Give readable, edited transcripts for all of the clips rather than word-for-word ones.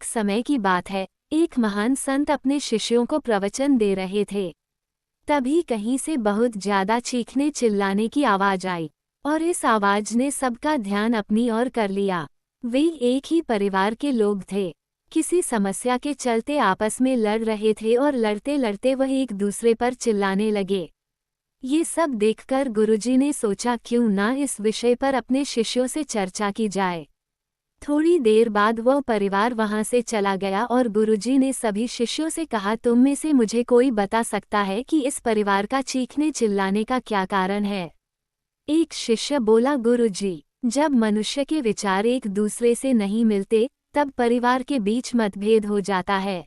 एक समय की बात है, एक महान संत अपने शिष्यों को प्रवचन दे रहे थे। तभी कहीं से बहुत ज्यादा चीखने चिल्लाने की आवाज आई और इस आवाज ने सबका ध्यान अपनी ओर कर लिया। वे एक ही परिवार के लोग थे। किसी समस्या के चलते आपस में लड़ रहे थे और लड़ते लड़ते वह एक दूसरे पर चिल्लाने लगे। ये सब देखकर गुरुजी ने सोचा क्यों ना इस विषय पर अपने शिष्यों से चर्चा की जाए। थोड़ी देर बाद वह परिवार वहां से चला गया और गुरुजी ने सभी शिष्यों से कहा, तुम में से मुझे कोई बता सकता है कि इस परिवार का चीखने चिल्लाने का क्या कारण है? एक शिष्य बोला, गुरुजी, जब मनुष्य के विचार एक दूसरे से नहीं मिलते तब परिवार के बीच मतभेद हो जाता है।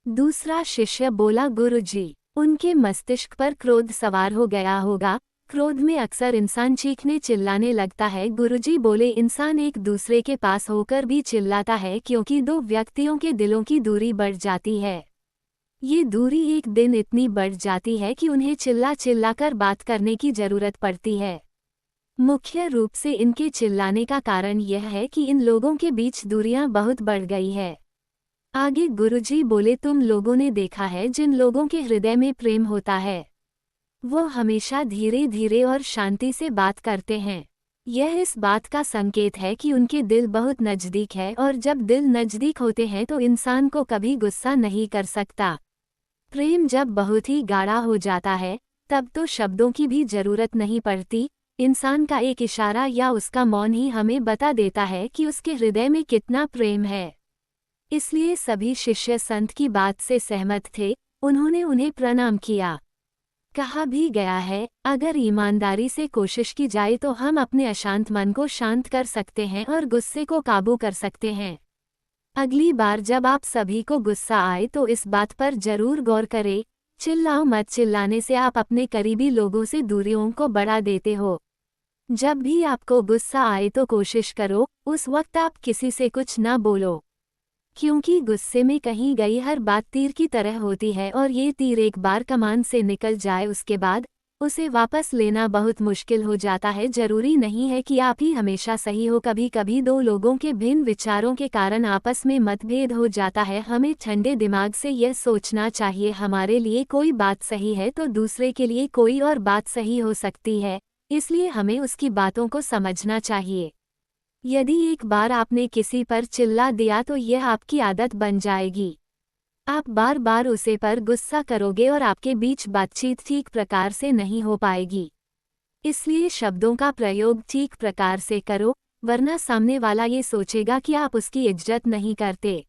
दूसरा शिष्य बोला, गुरुजी, उनके मस्तिष्क पर क्रोध सवार हो गया होगा। क्रोध में अक्सर इंसान चीखने चिल्लाने लगता है। गुरुजी बोले, इंसान एक दूसरे के पास होकर भी चिल्लाता है क्योंकि दो व्यक्तियों के दिलों की दूरी बढ़ जाती है। ये दूरी एक दिन इतनी बढ़ जाती है कि उन्हें चिल्ला चिल्ला कर बात करने की जरूरत पड़ती है। मुख्य रूप से इनके चिल्लाने का कारण यह है कि इन लोगों के बीच दूरियां बहुत बढ़ गई है। आगे गुरुजी बोले, तुम लोगों ने देखा है जिन लोगों के हृदय में प्रेम होता है वो हमेशा धीरे धीरे और शांति से बात करते हैं। यह इस बात का संकेत है कि उनके दिल बहुत नज़दीक है और जब दिल नज़दीक होते हैं तो इंसान को कभी गुस्सा नहीं कर सकता। प्रेम जब बहुत ही गाढ़ा हो जाता है तब तो शब्दों की भी जरूरत नहीं पड़ती। इंसान का एक इशारा या उसका मौन ही हमें बता देता है कि उसके हृदय में कितना प्रेम है। इसलिए सभी शिष्य संत की बात से सहमत थे। उन्होंने उन्हें प्रणाम किया। कहा भी गया है, अगर ईमानदारी से कोशिश की जाए तो हम अपने अशांत मन को शांत कर सकते हैं और गुस्से को काबू कर सकते हैं। अगली बार जब आप सभी को गुस्सा आए तो इस बात पर जरूर गौर करें, चिल्लाओ मत। चिल्लाने से आप अपने करीबी लोगों से दूरियों को बढ़ा देते हो। जब भी आपको गुस्सा आए तो कोशिश करो उस वक्त आप किसी से कुछ ना बोलो, क्योंकि गुस्से में कही गई हर बात तीर की तरह होती है और ये तीर एक बार कमान से निकल जाए उसके बाद उसे वापस लेना बहुत मुश्किल हो जाता है। जरूरी नहीं है कि आप ही हमेशा सही हो। कभी कभी दो लोगों के भिन्न विचारों के कारण आपस में मतभेद हो जाता है। हमें ठंडे दिमाग से यह सोचना चाहिए, हमारे लिए कोई बात सही है तो दूसरे के लिए कोई और बात सही हो सकती है, इसलिए हमें उसकी बातों को समझना चाहिए। यदि एक बार आपने किसी पर चिल्ला दिया तो यह आपकी आदत बन जाएगी। आप बार बार उसे पर गुस्सा करोगे और आपके बीच बातचीत ठीक प्रकार से नहीं हो पाएगी। इसलिए शब्दों का प्रयोग ठीक प्रकार से करो, वरना सामने वाला ये सोचेगा कि आप उसकी इज्जत नहीं करते।